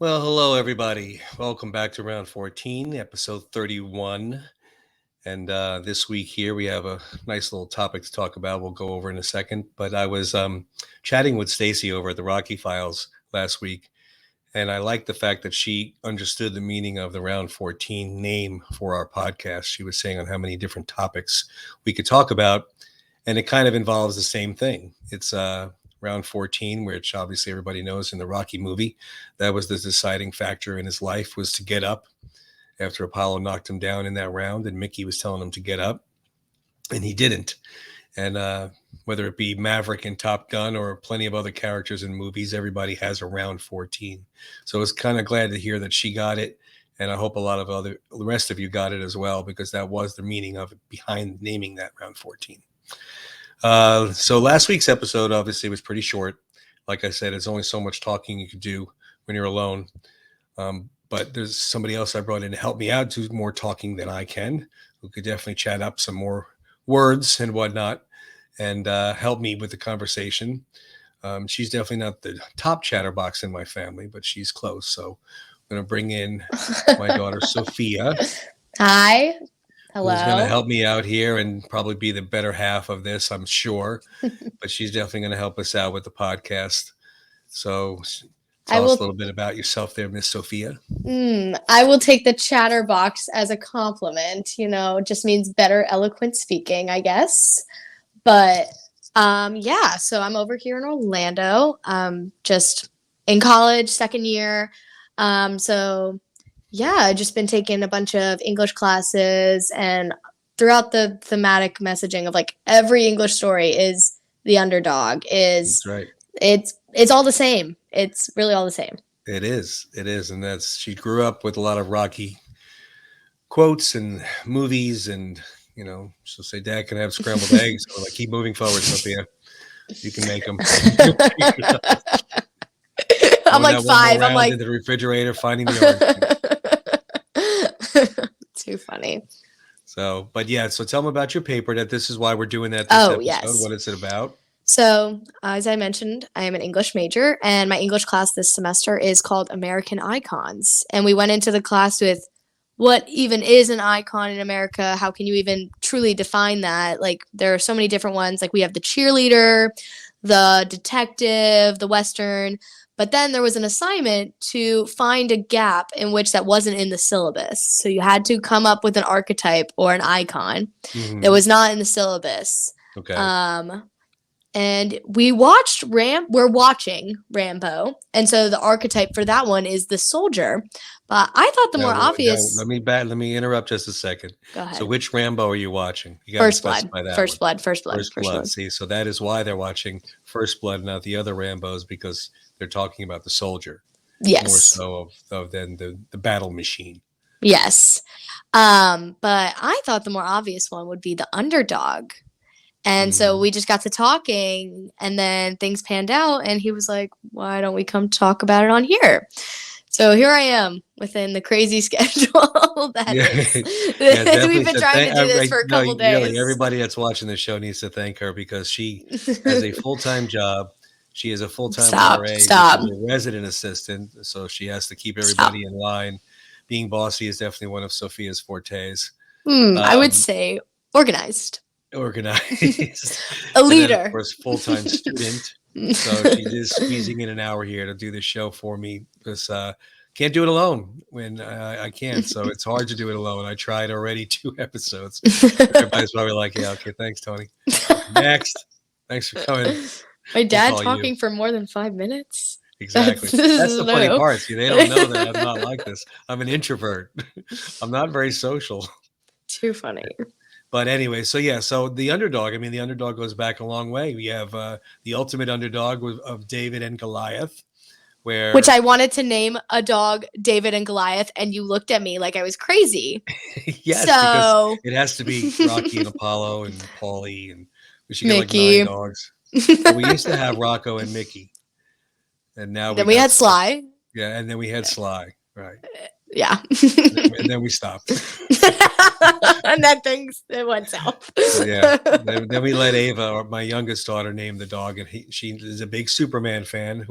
Well, hello, everybody. Welcome back to round 14, episode 31. And this week here, we have a nice little topic to talk about. We'll go over in a second. But I was chatting with Stacy over at the Rocky Files last week. And I like the fact that she understood the meaning of the round 14 name for our podcast. She was saying on how many different topics we could talk about. And it kind of involves the same thing. It's round 14, which obviously everybody knows in the Rocky movie, that was the deciding factor in his life, was to get up after Apollo knocked him down in that round. And Mickey was telling him to get up, and he didn't. And whether it be Maverick in Top Gun or plenty of other characters in movies, everybody has a round 14. So I was kind of glad to hear that she got it. And I hope a lot of the rest of you got it as well, because that was the meaning of it behind naming that round 14. So last week's episode obviously was pretty short. Like I said, there's only so much talking you could do when you're alone. But there's somebody else I brought in to help me out, do more talking than I can, who could definitely chat up some more words and whatnot and help me with the conversation. She's definitely not the top chatterbox in my family, but she's close. So I'm going to bring in my daughter, Sophia. Hi. Hello. Who's going to help me out here and probably be the better half of this, I'm sure. But she's definitely going to help us out with the podcast. So tell us a little bit about yourself there, Miss Sophia. I will take the chatterbox as a compliment. It just means better eloquent speaking, I guess. But yeah, so I'm over here in Orlando, just in college, second year. So yeah, I've just been taking a bunch of English classes, and throughout the thematic messaging of like every English story is the underdog. That's right. It's all the same. It's really all the same. It is. And she grew up with a lot of Rocky quotes and movies, and she'll say, "Dad, can I have scrambled eggs?" Or like, "Keep moving forward, Sophia. You can make them." I'm like 5. I'm like in the refrigerator finding the orange. Too funny. So tell them about your paper. That this is why we're doing that this episode. Yes. What is it about? So, as I mentioned, I am an English major, and my English class this semester is called American Icons. And we went into the class with what even is an icon in America? How can you even truly define that? Like, there are so many different ones. Like, we have the cheerleader, the detective, the Western. But then there was an assignment to find a gap in which that wasn't in the syllabus. So you had to come up with an archetype or an icon that was not in the syllabus. Okay. And we're watching Rambo. And so the archetype for that one is the soldier. But I thought the more obvious. Let me interrupt just a second. Go ahead. So which Rambo are you watching? You First Blood. First Blood. See, so that is why they're watching First Blood, not the other Rambos, because they're talking about the soldier. Yes. More so than the battle machine. Yes. But I thought the more obvious one would be the underdog. And so we just got to talking, and then things panned out, and he was like, "Why don't we come talk about it on here?" So here I am within the crazy schedule that is. We've been trying to do this for a couple days. Really, everybody that's watching the show needs to thank her, because she has a full-time job. She is a full-time RA. She's a resident assistant, so she has to keep everybody in line. Being bossy is definitely one of Sophia's fortes. I would say organized. A leader. Then, of course, full-time student. So she is squeezing in an hour here to do this show for me, because can't do it alone when I can't. So it's hard to do it alone. I tried already 2 episodes. Everybody's probably like, "Yeah, okay, thanks, Tony." Next. Thanks for coming. My dad talking for more than 5 minutes. Exactly. That's the funny part. See, they don't know that I'm not like this. I'm an introvert. I'm not very social. Too funny. But anyway, so the underdog, the underdog goes back a long way. We have the ultimate underdog of David and Goliath, which I wanted to name a dog David and Goliath, and you looked at me like I was crazy. Yes, because it has to be Rocky and Apollo and Paulie, and we should get Mickey. Like 9 dogs. But we used to have Rocco and Mickey, and now we had Sly. Yeah, and then we had Sly, right? Yeah. And then we stopped. And that it went south. Yeah. Then we let Ava, or my youngest daughter, name the dog, and she is a big Superman fan.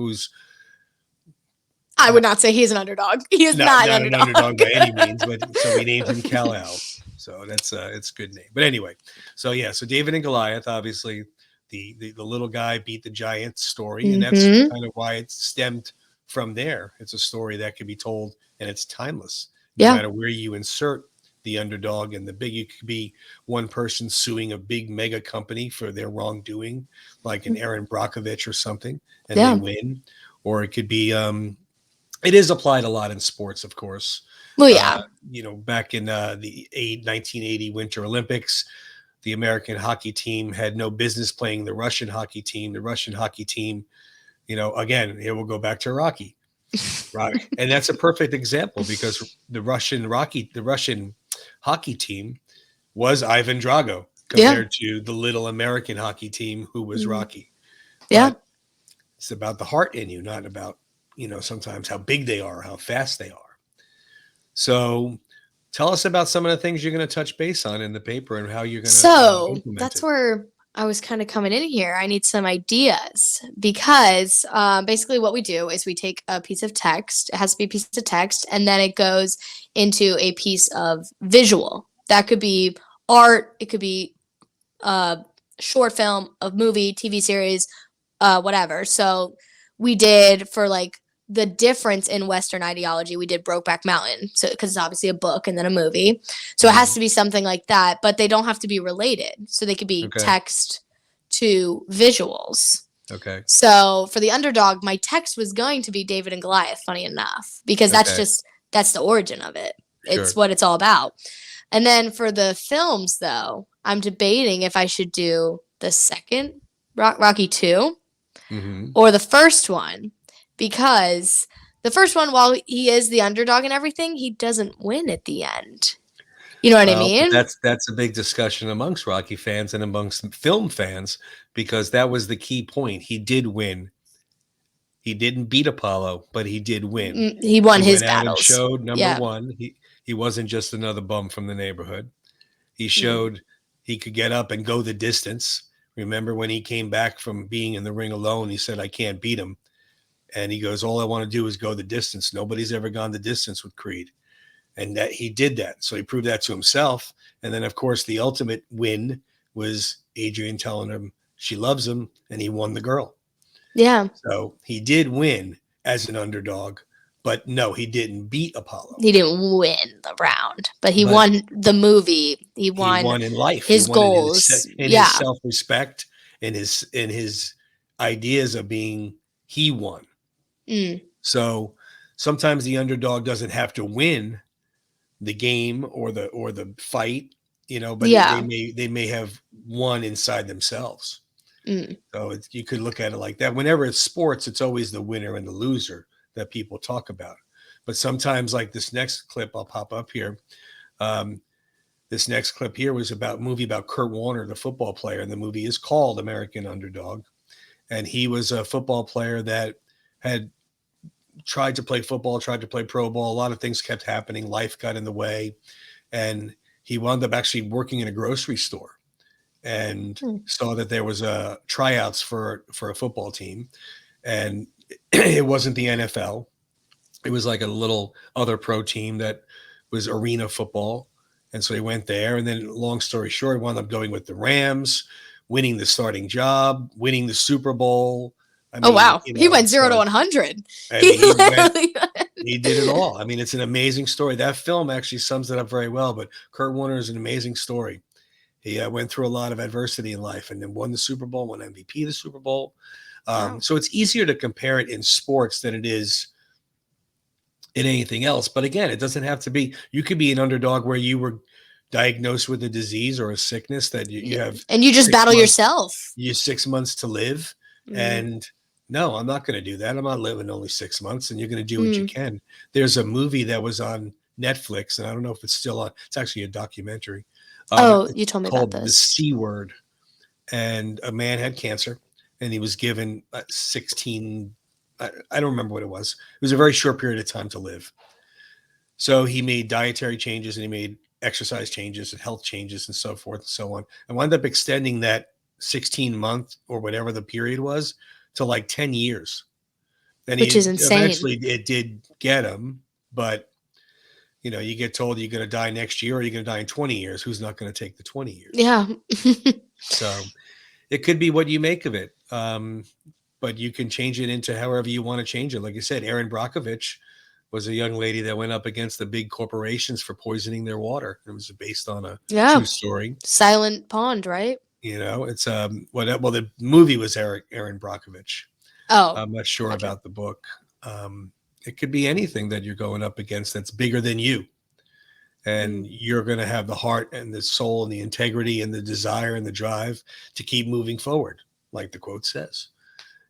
I would not say he's an underdog. He is not an not an underdog underdog. by any means, but so we named him Kal-El. So that's it's a good name. But anyway, so yeah, so David and Goliath, obviously the little guy beat the giant story, and that's Mm-hmm. kind of why it stemmed from there. It's a story that can be told, and it's timeless, no Yeah. matter where you insert the underdog and the big. You could be one person suing a big mega company for their wrongdoing, like an Aaron Brockovich or something, and they Yeah. win, or it could be it is applied a lot in sports, of course. Well, Uh, yeah. back in the 1980 Winter Olympics, the American hockey team had no business playing the Russian hockey team. The Russian hockey team, again, here we'll go back to Rocky. Right. And that's a perfect example because the Russian hockey team was Ivan Drago Yeah. compared to the little American hockey team who was Mm. Rocky. Yeah. But it's about the heart in you, not about, sometimes how big they are, how fast they are. So tell us about some of the things you're going to touch base on in the paper and how you're going to So implement that's it. where I was kind of coming in here. I need some ideas because basically what we do is we take a piece of text. It has to be a piece of text, and then it goes into a piece of visual. That could be art. It could be a short film, a movie, TV series, whatever. So we did for like the difference in Western ideology, we did Brokeback Mountain. So because it's obviously a book and then a movie. So it has to be something like that, but they don't have to be related. So they could be Okay. text to visuals. Okay. So for the underdog, my text was going to be David and Goliath, funny enough, because that's Okay. that's the origin of it. Sure. It's what it's all about. And then for the films, though, I'm debating if I should do the second Rocky 2 or the first one, because the first one, while he is the underdog and everything, he doesn't win at the end. You know what I Well, but mean? that's a big discussion amongst Rocky fans and amongst film fans because that was the key point. He did win. He didn't beat Apollo, but he did win. He won He his went out and battles. showed, number Yeah. one, he wasn't just another bum from the neighborhood. He Mm. showed he could get up and go the distance. Remember when he came back from being in the ring alone, he said, I can't beat him. And he goes, all I want to do is go the distance. Nobody's ever gone the distance with Creed. And that he did that. So he proved that to himself. And then, of course, the ultimate win was Adrian telling him she loves him, and he won the girl. Yeah. So he did win as an underdog, but no, he didn't beat Apollo. He didn't win the round, but he won the movie. He won in life. his He won goals. his self-respect, in his ideas of being, he won. Mm. So sometimes the underdog doesn't have to win the game or the fight, but Yeah. they may have won inside themselves. Mm. So you could look at it like that. Whenever it's sports, it's always the winner and the loser that people talk about. But sometimes, like this next clip, I'll pop up here. This next clip here was about a movie about Kurt Warner, the football player, and the movie is called American Underdog. And he was a football player that had tried to play football, tried to play pro ball. A lot of things kept happening. Life got in the way. And he wound up actually working in a grocery store and saw that there was tryouts for a football team. And it wasn't the NFL. It was like a little other pro team that was arena football. And so he went there. And then, long story short, he wound up going with the Rams, winning the starting job, winning the Super Bowl. I mean, oh wow, he went 0 to 100. I mean, he did it all. I mean, it's an amazing story. That film actually sums it up very well. But Kurt Warner is an amazing story. He went through a lot of adversity in life and then won the Super Bowl, won MVP of the Super Bowl. Wow. So it's easier to compare it in sports than it is in anything else. But again, it doesn't have to be. You could be an underdog where you were diagnosed with a disease or a sickness that you have, and you just battle yourself. You have 6 months to live, and no, I'm not going to do that. I'm not living only 6 months, and you're going to do what you can. There's a movie that was on Netflix, and I don't know if it's still on. It's actually a documentary. You told me about this. The C Word, and a man had cancer, and he was given 16. I don't remember what it was. It was a very short period of time to live. So he made dietary changes and he made exercise changes and health changes and so forth and so on. And wound up extending that 16-month or whatever the period was to like 10 years. And which is he insane. eventually it did get him, but you get told you're going to die next year or you're going to die in 20 years. Who's not going to take the 20 years? Yeah. So it could be what you make of it. But you can change it into however you want to change it. Like you said, Erin Brockovich was a young lady that went up against the big corporations for poisoning their water. It was based on a Yeah. true story. Silent Pond, right? It's well, the movie was Erin Brockovich. Oh, I'm not sure gotcha. about the book. It could be anything that you're going up against that's bigger than you, and Mm. you're going to have the heart and the soul and the integrity and the desire and the drive to keep moving forward, like the quote says.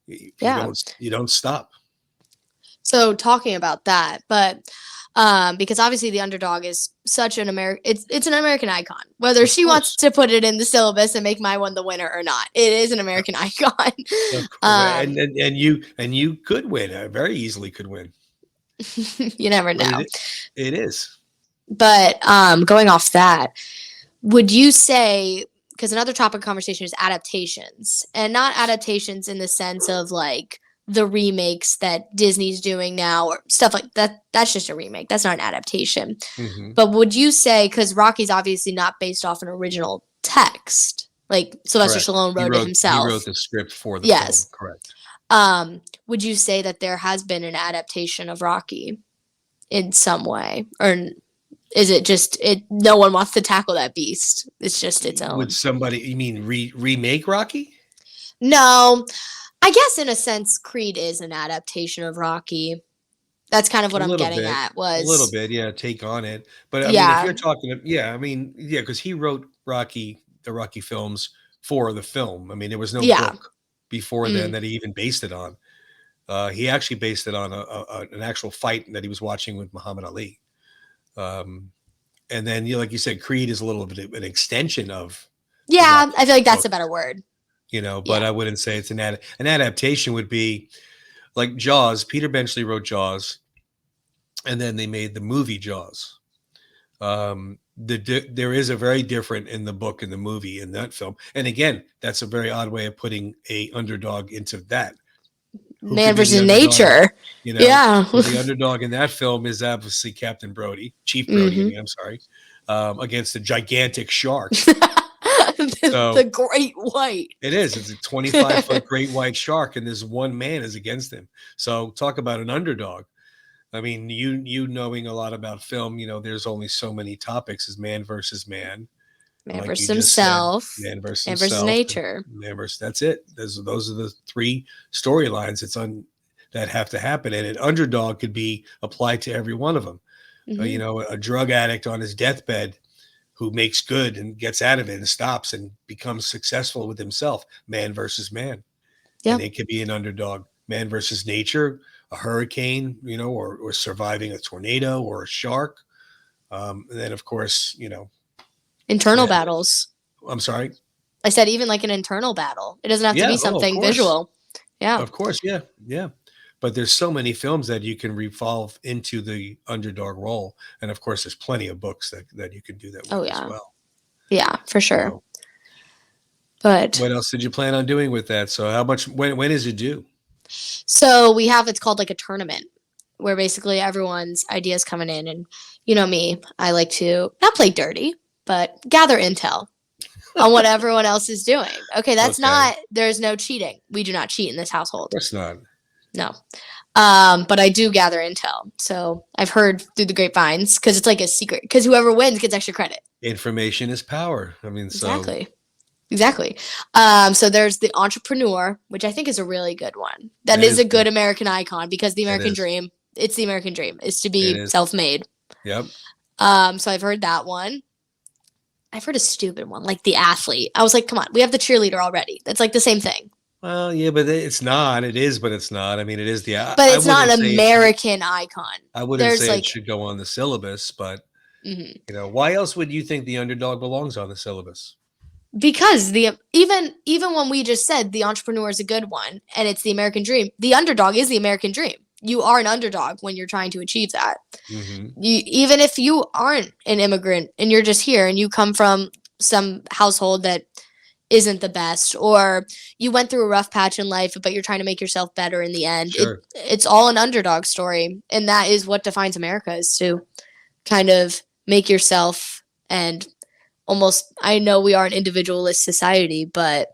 Yeah. You don't stop. So talking about that, but because obviously the underdog is such an American, it's an American icon. Whether Of she wants course. to put it in the syllabus and make my one the winner or not, it is an American icon. Of course. um, And you could win. Very easily could win. you never I mean, know. it is. But going off that, would you say, because another topic of conversation is adaptations, and not adaptations in the sense of like the remakes that Disney's doing now or stuff like that. That's just a remake. That's not an adaptation. Mm-hmm. But would you say, because Rocky's obviously not based off an original text, like Sylvester Correct. Stallone wrote it He himself. wrote the script for the film. Yes. Correct. Would you say that there has been an adaptation of Rocky in some way, or is it just no one wants to tackle that beast? It's just its own. Would somebody, you mean remake Rocky? No, I guess in a sense, Creed is an adaptation of Rocky. That's kind of what I'm getting at. A little bit, yeah, take on it. But I mean, if Yeah, you're talking, yeah, I mean, yeah, because he wrote the Rocky films for the film. I mean, there was no yeah, book before then that he even based it on. He actually based it on an actual fight that he was watching with Muhammad Ali. And then, like you said, Creed is a little bit of an extension of the yeah. Rocky I feel like that's a books, better word. but Yeah, I wouldn't say it's an adaptation would be like Jaws. Peter Benchley wrote Jaws, and then they made the movie Jaws. There is a very different in the book and the movie in that film, and again, that's a very odd way of putting a underdog into that. Who man could be the versus underdog? nature. Yeah. Well, the underdog in that film is obviously Captain Brody, Chief Brody. I mean, I'm sorry, against a gigantic shark. So the great white. it is. It's a 25-foot great white shark, and this one man is against him. So talk about an underdog. I mean, you knowing a lot about film, there's only so many topics as man versus man. And Man like you versus just said, himself. man versus Man versus himself, nature. man versus, that's it. Those are the three storylines that have to happen. And an underdog could be applied to every one of them. A drug addict on his deathbed who makes good and gets out of it and stops and becomes successful with himself, man versus man. Yeah. And it could be an underdog, man versus nature, a hurricane, or surviving a tornado or a shark. And then, of course, Internal battles. I'm sorry. I said even like an internal battle. It doesn't have to be Of something course. visual. Yeah. Of course, yeah. But there's so many films that you can revolve into the underdog role, and of course, there's plenty of books that you can do that with as well. Yeah, for sure. So, but what else did you plan on doing with that? So, how much? When is it due? So we have, it's called like a tournament where basically everyone's ideas coming in, and you know me, I like to not play dirty, but gather intel on what everyone else is doing. Okay, that's not, there's no cheating. We do not cheat in this household. Of course not. No. But I do gather intel. So I've heard through the grapevines, because it's like a secret, because whoever wins gets extra credit. Information is power. I mean, Exactly. So there's the entrepreneur, which I think is a really good one. That is a good American icon, because the American dream, it's the American dream, is to be self-made. Yep. So I've heard that one. I've heard a stupid one, like the athlete. I was like, come on, we have the cheerleader already. That's like the same thing. Well, yeah, but it's not. It is, but it's not. I mean, it is but it's not an American icon. I wouldn't say it should go on the syllabus, but why else would you think the underdog belongs on the syllabus? Because even when we just said the entrepreneur is a good one and it's the American dream, the underdog is the American dream. You are an underdog when you're trying to achieve that. Even if you aren't an immigrant and you're just here and you come from some household that isn't the best, or you went through a rough patch in life, but you're trying to make yourself better in the end. Sure. It's all an underdog story, and that is what defines America, is to kind of make yourself and almost, I know we are an individualist society, but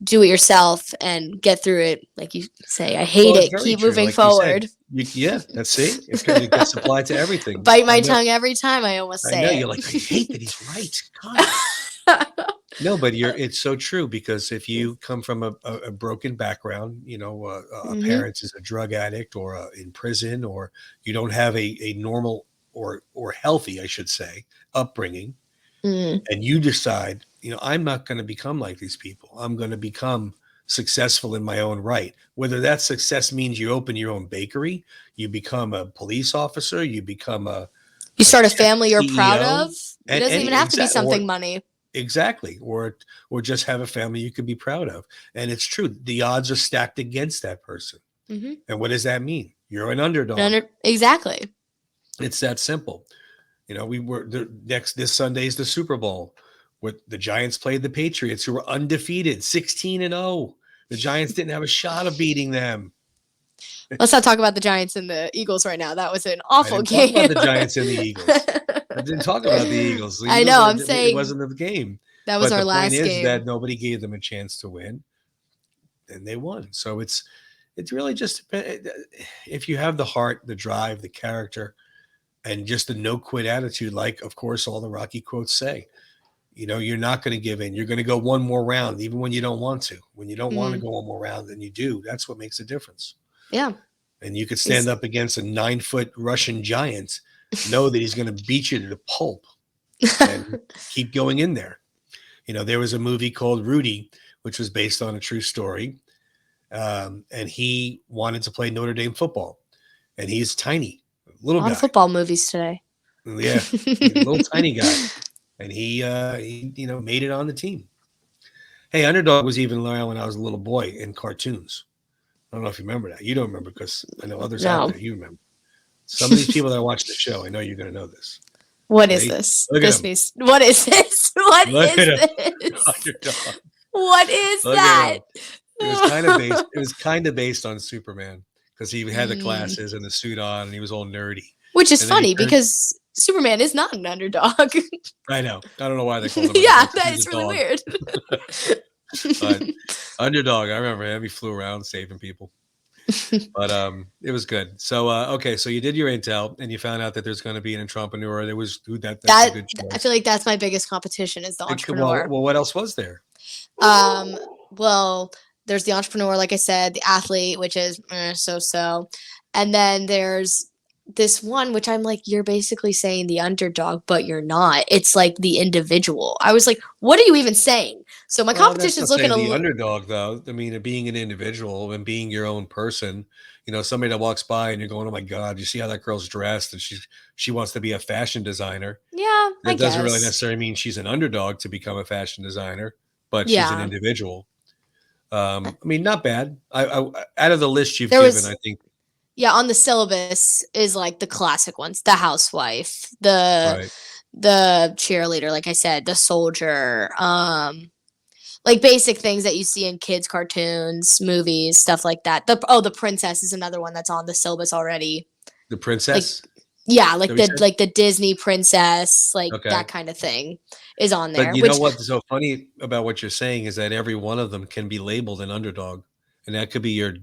do it yourself and get through it. Like you say, I hate Well, it's it. very Keep true. moving Like you said, forward. yeah, that's it. It gets applied to everything. Bite my tongue every time I almost I know. say You're like, I hate that he's right. God. it. No, but it's so true, because if you come from a broken background, a hmm parent is a drug addict or in prison, or you don't have a normal or healthy, I should say, upbringing, Mm. and you decide, I'm not going to become like these people. I'm going to become successful in my own right. Whether that success means you open your own bakery, you become a police officer, you become You a start a tech family you're proud CEO, of. It and doesn't even have to be something money. exactly, or just have a family you could be proud of. And it's true, the odds are stacked against that person. hmm And what does that mean? You're an underdog. Exactly. It's that simple. We were this Sunday's the Super Bowl. With the Giants played the Patriots, who were undefeated, 16-0. The Giants didn't have a shot of beating them. Let's not talk about the Giants and the Eagles right now. That was an I awful didn't talk about game. the Giants and the Eagles. I didn't talk about the Eagles. The I Eagles know. are I'm it saying wasn't the game. that was But our the point last is that game. nobody gave them a chance to win, and they won. So it's really just, if you have the heart, the drive, the character, and just the no quit attitude, like of course all the Rocky quotes say. You're not going to give in. You're going to go one more round, even when you don't want to. When you don't want to hmm go one more round, then you do. That's what makes a difference. Yeah. And you could stand Ex- up against a 9-foot Russian giant, know that he's going to beat you to the pulp, and keep going in there. There was a movie called Rudy, which was based on a true story. And he wanted to play Notre Dame football. And he's tiny, A little lot of guy. football movies today. Yeah, he's a little tiny guy. And he made it on the team. Hey, Underdog was even around when I was a little boy in cartoons. I don't know if you remember that. You don't remember, because I know others out No. there, you remember. Some of these people that are watching the show, I know you're going to know this. What is Ready? this? Look at This him. means what is this? What Look at is him. this? Underdog. What is Look at that? him. It was kind of based. It was kind of based on Superman, because he had the Mm. glasses and the suit on, and he was all nerdy. Which is And then he funny turned. because Superman is not an underdog. I know. I don't know why they called him Yeah, Underdog. that He's is a really dog. weird. But Underdog, I remember him. He flew around saving people. But it was good. So okay, so you did your intel, and you found out that there's going to be an entrepreneur. There was that's a That good I choice. feel like that's my biggest competition is the Well, entrepreneur. what else was there? Um, well, there's the entrepreneur, like I said, the athlete, which is so, and then there's this one, which I'm like, you're basically saying the underdog, but you're not. It's like the individual. I was like, what are you even saying? So my Well, that's competition's not looking saying a the little. underdog, though. I mean, being an individual and being your own person. Somebody that walks by and you're going, "Oh my God, you see how that girl's dressed, and she wants to be a fashion designer." Yeah, I That doesn't really guess. necessarily mean she's an underdog to become a fashion designer, but she's an Yeah, individual. I mean, not bad. Out of the list you've there given, I was. think Yeah, on the syllabus is like the classic ones: the housewife, the right. the cheerleader, like I said, the soldier, like basic things that you see in kids cartoons, movies, stuff like that. The princess is another one that's on the syllabus already. The Like princess. yeah, That we said. like the Disney princess, like Okay. that kind of thing is on But there, you know which what's so funny about what you're saying is that every one of them can be labeled an underdog, and that could be your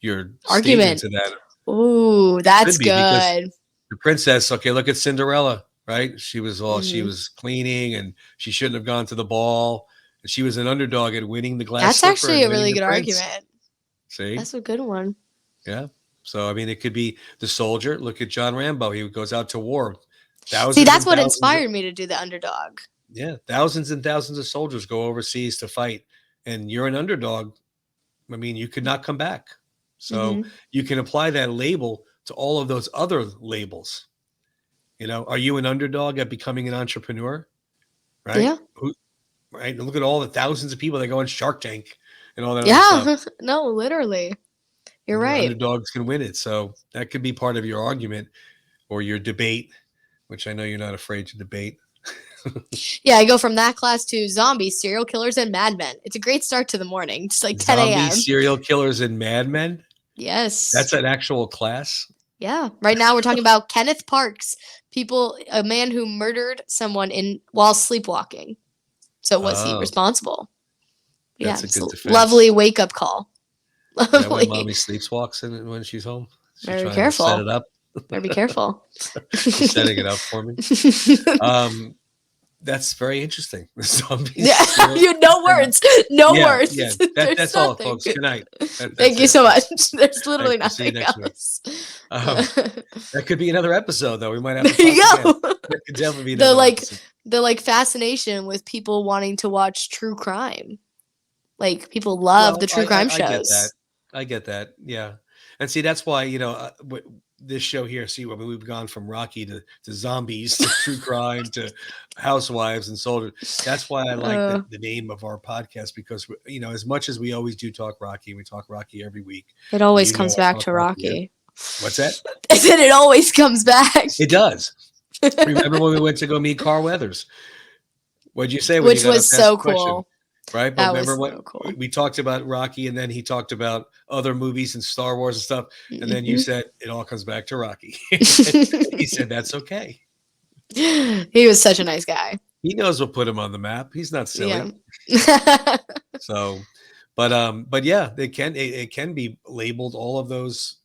statement argument. to that. Ooh, It that's could be, because good. the princess. Okay, look at Cinderella, right? She hmm was cleaning, and she shouldn't have gone to the ball, and she was an underdog at winning the glass That's slipper actually and a winning really the good prince. argument. See, That's a good one. yeah. So I mean, it could be the soldier. Look at John Rambo. He goes out to war. See, Thousands that's and what thousands. inspired me to do the underdog. Yeah, thousands and thousands of soldiers go overseas to fight, and you're an underdog. I mean, you could not come back. So hmm you can apply that label to all of those other labels. Are you an underdog at becoming an entrepreneur? Right? Yeah. Right? Look at all the thousands of people that go on Shark Tank and all that other stuff. Yeah. No, literally. You're right. Underdogs can win it. So that could be part of your argument or your debate, which I know you're not afraid to debate. Yeah, I go from that class to zombies, serial killers, and madmen. It's a great start to the morning. It's like 10 Zombies, a.m. serial killers, and madmen. Yes. That's an actual class. Yeah. Right now we're talking about Kenneth Parks, a man who murdered someone while sleepwalking. So was he Oh, responsible? Yeah, that's a it's good a defense. lovely wake up call. Is that why Lovely. mommy sleepwalks when she's home? She's Very trying to set it careful. up. Better be careful. She's setting it up for me. That's very interesting. The Yeah, zombies. You know, you no words. No yeah, yeah. words. There's That's all, nothing. folks. Good night. Thank That's you it. so much. There's literally Thanks. We'll see you nothing next week. else. That could be another episode, though. We might have to There you talk again. go. That could definitely be The another like episode. the like fascination with people wanting to watch true crime. Like people love the true crime I get that. shows. I get that. Yeah. And see, that's why, this show here, see, I mean, we've gone from Rocky to zombies to true crime to housewives and soldiers. That's why I like the name of our podcast, because, as much as we always do talk Rocky, we talk Rocky every week. It always I comes back talk to Rocky. What's that? I said it always comes back. It does. Remember when we went to go meet Carl Weathers? What'd you say? Which was so cool. Right? But That remember was what so cool. we talked about Rocky, and then he talked about other movies and Star Wars and stuff. And then you said it all comes back to Rocky. He said that's okay. He was such a nice guy. He knows what put him on the map. He's not silly. Yeah. So, but yeah, it can be labeled. All of those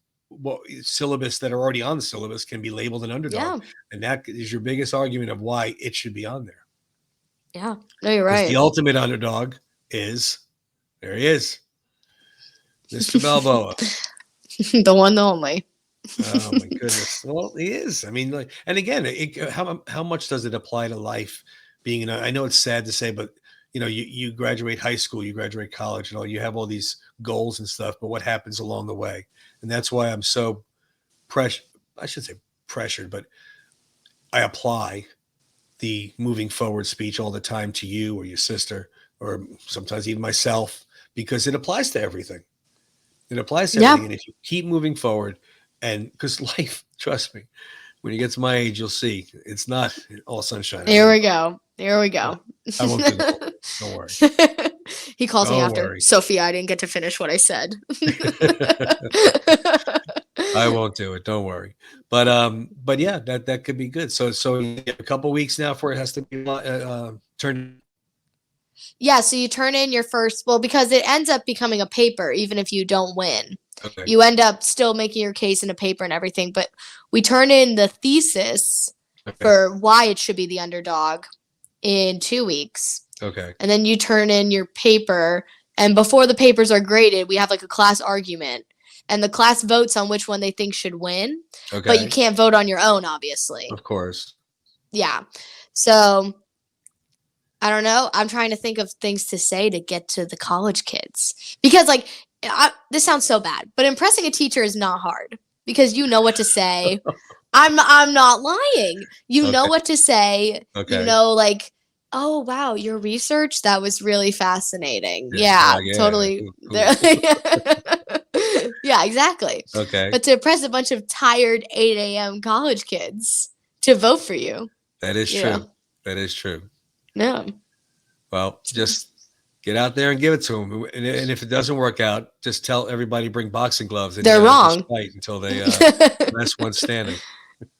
syllabus that are already on the syllabus can be labeled an underdog, and that is your biggest argument of why it should be on there. Yeah, no, you're right. The ultimate underdog there he is, Mr. Balboa. The one, the only. Oh my goodness. Well, he is. I mean, and again, how much does it apply to life? I know it's sad to say, but you graduate high school, you graduate college, you have all these goals and stuff, but what happens along the way? And that's why I'm so I should say pressured, but I apply the moving forward speech all the time to you or your sister, or sometimes even myself, because it applies to everything. It applies to everything. And if you keep moving forward, and because life, trust me, when you get to my age, you'll see it's not all sunshine. Here we go. I won't do that. Don't worry. He calls me after. Sophia, I didn't get to finish what I said. I won't do it. Don't worry. But yeah, that could be good. So you have a couple weeks now before it has to be turned. Yeah, so you turn in your first, because it ends up becoming a paper, even if you don't win. Okay. You end up still making your case in a paper and everything, but we turn in the thesis for why it should be the underdog in 2 weeks. Okay. And then you turn in your paper, and before the papers are graded, we have like a class argument, and the class votes on which one they think should win. Okay. But you can't vote on your own, obviously. Of course. Yeah. So I don't know. I'm trying to think of things to say to get to the college kids, because this sounds so bad, but impressing a teacher is not hard, because you know what to say. I'm not lying. You know what to say. Okay. Oh wow, your research, that was really fascinating. Yeah, totally. Yeah, exactly. Okay. But to impress a bunch of tired 8 a.m. college kids to vote for you. That is true. That is true. Yeah. Well, just get out there and give it to them. And if it doesn't work out, just tell everybody bring boxing gloves. And they're wrong. Fight until they last one standing.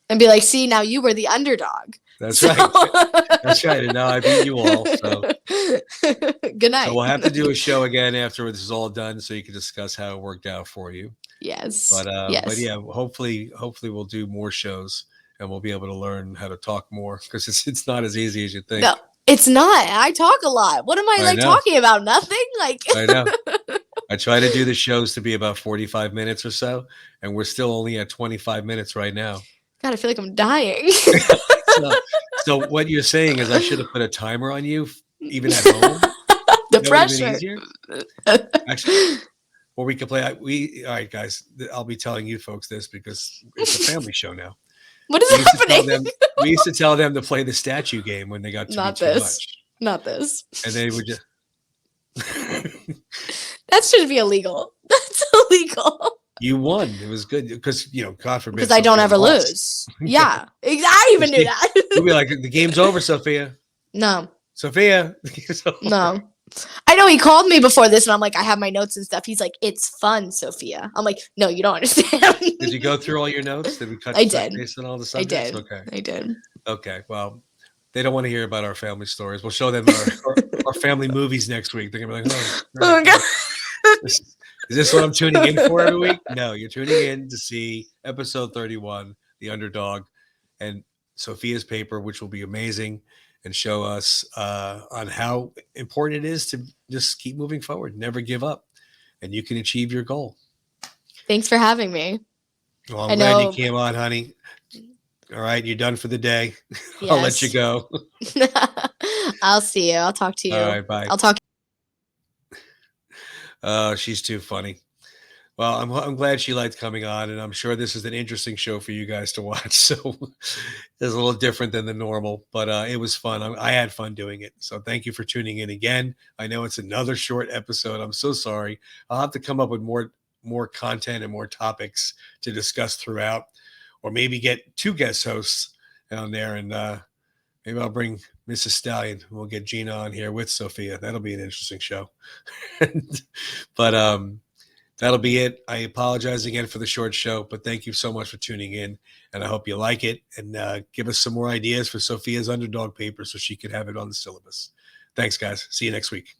And be like, see, now you were the underdog. That's right. That's right. And now I beat you all. So good night. So we'll have to do a show again after this is all done, so you can discuss how it worked out for you. Yes. But yeah, hopefully we'll do more shows and we'll be able to learn how to talk more, because it's not as easy as you think. No, it's not. I talk a lot. What am I talking about? Nothing? I know. I try to do the shows to be about 45 minutes or so, and we're still only at 25 minutes right now. God, I feel like I'm dying. So what you're saying is I should have put a timer on you, even at home. The pressure. Actually, or we could play. All right, guys. I'll be telling you folks this because it's a family show now. What is happening? We used to tell them to play the statue game when they got too much. Not this. And they would just. That should be illegal. That's illegal. You won. It was good because, God forbid. Because I don't ever lose. Yeah. I even knew that. You'll be like, the game's over, Sophia. No, Sophia. no. I know he called me before this, and I'm like, I have my notes and stuff. He's like, it's fun, Sophia. I'm like, no, you don't understand. Did you go through all your notes? Did we I touch did. base on all the I subjects? did. Okay. I did. Okay. Well, they don't want to hear about our family stories. We'll show them our family movies next week. They're gonna be like, oh, Oh great. god. Is this what I'm tuning in for every week? No, you're tuning in to see episode 31, The Underdog, and Sophia's paper, which will be amazing and show us on how important it is to just keep moving forward, never give up, and you can achieve your goal. Thanks for having me. Well, I I'm glad you know. came on, honey. All right, you're done for the day. I'll let you Yes. go. I'll see you. I'll talk to All you. right, bye. I'll talk. She's too funny. Well, I'm glad she liked coming on, and I'm sure this is an interesting show for you guys to watch. So it's a little different than the normal, but it was fun. I had fun doing it. So thank you for tuning in again. I know it's another short episode. I'm so sorry. I'll have to come up with more content and more topics to discuss throughout, or maybe get 2 guest hosts down there, and maybe I'll bring Mrs. Stallion. We'll get Gina on here with Sophia. That'll be an interesting show. But that'll be it. I apologize again for the short show, but thank you so much for tuning in, and I hope you like it, and give us some more ideas for Sophia's Underdog paper so she could have it on the syllabus. Thanks, guys. See you next week.